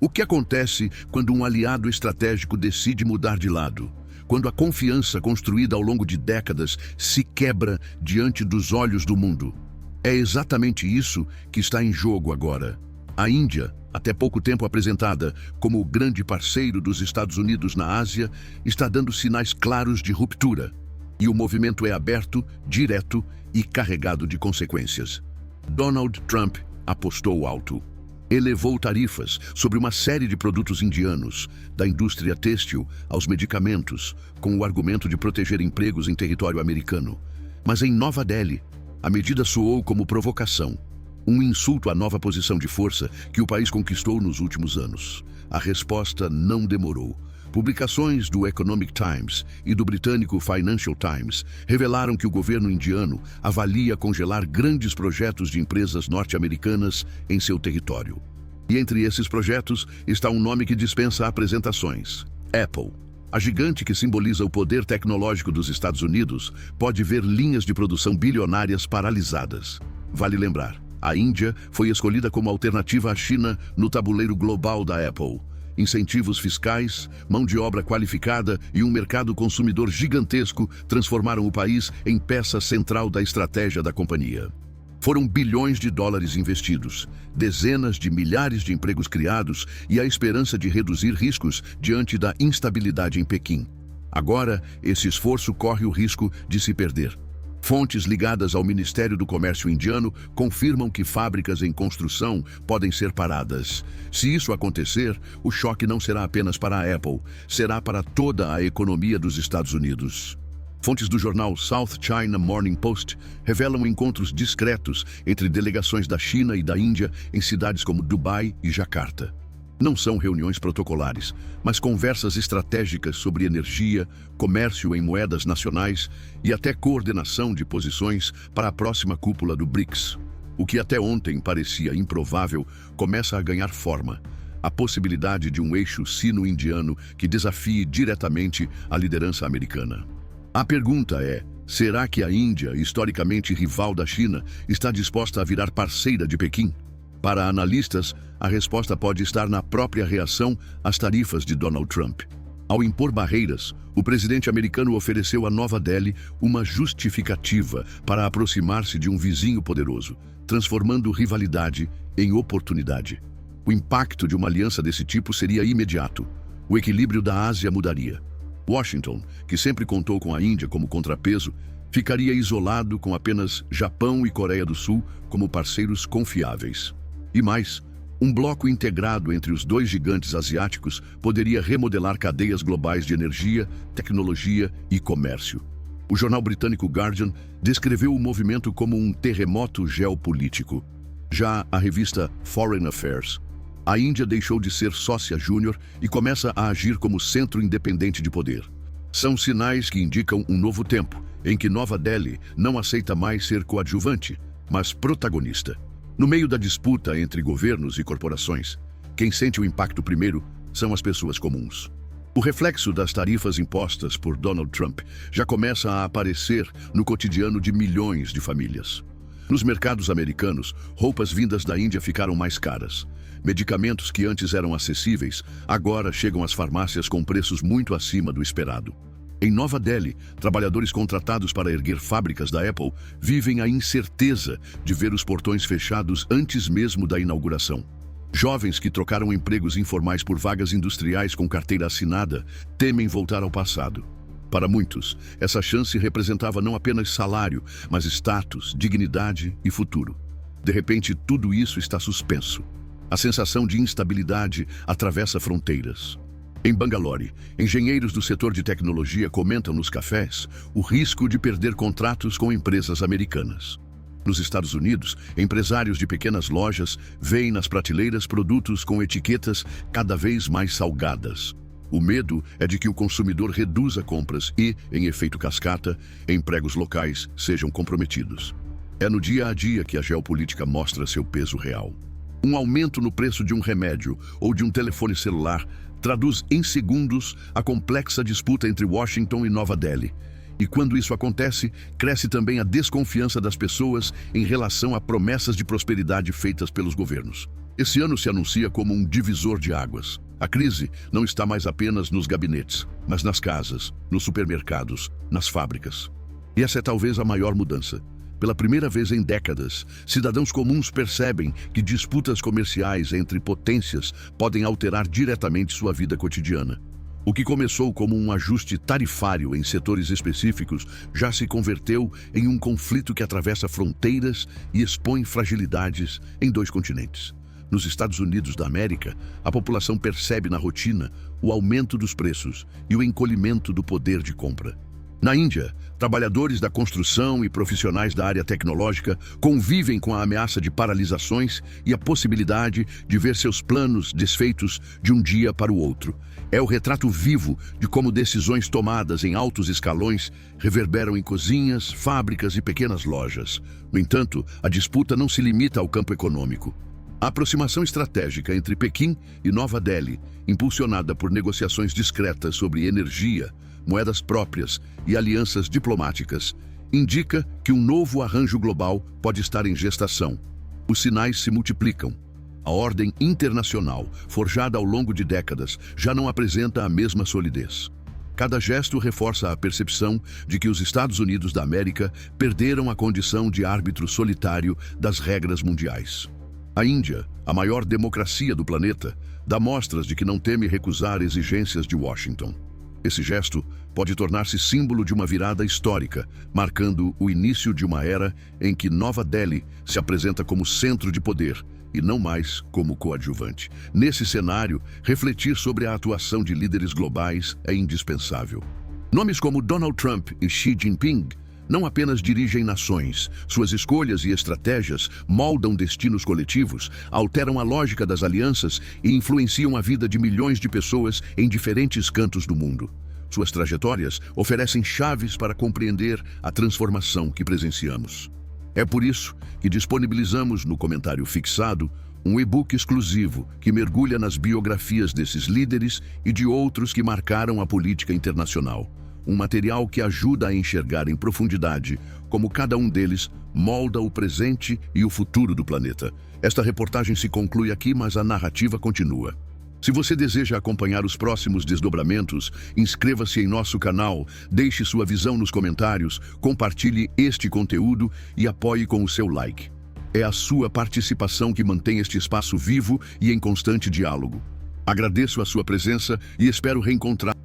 O que acontece quando um aliado estratégico decide mudar de lado? Quando a confiança construída ao longo de décadas se quebra diante dos olhos do mundo? É exatamente isso que está em jogo agora. A Índia, até pouco tempo apresentada como o grande parceiro dos Estados Unidos na Ásia, está dando sinais claros de ruptura. E o movimento é aberto, direto e carregado de consequências. Donald Trump apostou alto. Elevou tarifas sobre uma série de produtos indianos, da indústria têxtil aos medicamentos, com o argumento de proteger empregos em território americano. Mas em Nova Delhi, a medida soou como provocação, um insulto à nova posição de força que o país conquistou nos últimos anos. A resposta não demorou. Publicações do Economic Times e do britânico Financial Times revelaram que o governo indiano avalia congelar grandes projetos de empresas norte-americanas em seu território. E entre esses projetos está um nome que dispensa apresentações: Apple. A gigante que simboliza o poder tecnológico dos Estados Unidos pode ver linhas de produção bilionárias paralisadas. Vale lembrar, a Índia foi escolhida como alternativa à China no tabuleiro global da Apple. Incentivos fiscais, mão de obra qualificada e um mercado consumidor gigantesco transformaram o país em peça central da estratégia da companhia. Foram bilhões de dólares investidos, dezenas de milhares de empregos criados e a esperança de reduzir riscos diante da instabilidade em Pequim. Agora, esse esforço corre o risco de se perder. Fontes ligadas ao Ministério do Comércio indiano confirmam que fábricas em construção podem ser paradas. Se isso acontecer, o choque não será apenas para a Apple, será para toda a economia dos Estados Unidos. Fontes do jornal South China Morning Post revelam encontros discretos entre delegações da China e da Índia em cidades como Dubai e Jacarta. Não são reuniões protocolares, mas conversas estratégicas sobre energia, comércio em moedas nacionais e até coordenação de posições para a próxima cúpula do BRICS. O que até ontem parecia improvável começa a ganhar forma. A possibilidade de um eixo sino-indiano que desafie diretamente a liderança americana. A pergunta é: será que a Índia, historicamente rival da China, está disposta a virar parceira de Pequim? Para analistas, a resposta pode estar na própria reação às tarifas de Donald Trump. Ao impor barreiras, o presidente americano ofereceu a Nova Delhi uma justificativa para aproximar-se de um vizinho poderoso, transformando rivalidade em oportunidade. O impacto de uma aliança desse tipo seria imediato. O equilíbrio da Ásia mudaria. Washington, que sempre contou com a Índia como contrapeso, ficaria isolado com apenas Japão e Coreia do Sul como parceiros confiáveis. E mais, um bloco integrado entre os dois gigantes asiáticos poderia remodelar cadeias globais de energia, tecnologia e comércio. O jornal britânico Guardian descreveu o movimento como um terremoto geopolítico. Já a revista Foreign Affairs, a Índia deixou de ser sócia júnior e começa a agir como centro independente de poder. São sinais que indicam um novo tempo, em que Nova Delhi não aceita mais ser coadjuvante, mas protagonista. No meio da disputa entre governos e corporações, quem sente o impacto primeiro são as pessoas comuns. O reflexo das tarifas impostas por Donald Trump já começa a aparecer no cotidiano de milhões de famílias. Nos mercados americanos, roupas vindas da Índia ficaram mais caras. Medicamentos que antes eram acessíveis, agora chegam às farmácias com preços muito acima do esperado. Em Nova Delhi, trabalhadores contratados para erguer fábricas da Apple vivem a incerteza de ver os portões fechados antes mesmo da inauguração. Jovens que trocaram empregos informais por vagas industriais com carteira assinada temem voltar ao passado. Para muitos, essa chance representava não apenas salário, mas status, dignidade e futuro. De repente, tudo isso está suspenso. A sensação de instabilidade atravessa fronteiras. Em Bangalore, engenheiros do setor de tecnologia comentam nos cafés o risco de perder contratos com empresas americanas. Nos Estados Unidos, empresários de pequenas lojas veem nas prateleiras produtos com etiquetas cada vez mais salgadas. O medo é de que o consumidor reduza compras e, em efeito cascata, empregos locais sejam comprometidos. É no dia a dia que a geopolítica mostra seu peso real. Um aumento no preço de um remédio ou de um telefone celular traduz em segundos a complexa disputa entre Washington e Nova Delhi. E quando isso acontece, cresce também a desconfiança das pessoas em relação a promessas de prosperidade feitas pelos governos. Esse ano se anuncia como um divisor de águas. A crise não está mais apenas nos gabinetes, mas nas casas, nos supermercados, nas fábricas. E essa é talvez a maior mudança. Pela primeira vez em décadas, cidadãos comuns percebem que disputas comerciais entre potências podem alterar diretamente sua vida cotidiana. O que começou como um ajuste tarifário em setores específicos já se converteu em um conflito que atravessa fronteiras e expõe fragilidades em 2 continentes. Nos Estados Unidos da América, a população percebe na rotina o aumento dos preços e o encolhimento do poder de compra. Na Índia, trabalhadores da construção e profissionais da área tecnológica convivem com a ameaça de paralisações e a possibilidade de ver seus planos desfeitos de um dia para o outro. É o retrato vivo de como decisões tomadas em altos escalões reverberam em cozinhas, fábricas e pequenas lojas. No entanto, a disputa não se limita ao campo econômico. A aproximação estratégica entre Pequim e Nova Delhi, impulsionada por negociações discretas sobre energia, moedas próprias e alianças diplomáticas, indica que um novo arranjo global pode estar em gestação. Os sinais se multiplicam. A ordem internacional, forjada ao longo de décadas, já não apresenta a mesma solidez. Cada gesto reforça a percepção de que os Estados Unidos da América perderam a condição de árbitro solitário das regras mundiais. A Índia, a maior democracia do planeta, dá mostras de que não teme recusar exigências de Washington. Esse gesto pode tornar-se símbolo de uma virada histórica, marcando o início de uma era em que Nova Delhi se apresenta como centro de poder e não mais como coadjuvante. Nesse cenário, refletir sobre a atuação de líderes globais é indispensável. Nomes como Donald Trump e Xi Jinping não apenas dirigem nações, suas escolhas e estratégias moldam destinos coletivos, alteram a lógica das alianças e influenciam a vida de milhões de pessoas em diferentes cantos do mundo. Suas trajetórias oferecem chaves para compreender a transformação que presenciamos. É por isso que disponibilizamos no comentário fixado um e-book exclusivo que mergulha nas biografias desses líderes e de outros que marcaram a política internacional. Um material que ajuda a enxergar em profundidade como cada um deles molda o presente e o futuro do planeta. Esta reportagem se conclui aqui, mas a narrativa continua. Se você deseja acompanhar os próximos desdobramentos, inscreva-se em nosso canal, deixe sua visão nos comentários, compartilhe este conteúdo e apoie com o seu like. É a sua participação que mantém este espaço vivo e em constante diálogo. Agradeço a sua presença e espero reencontrar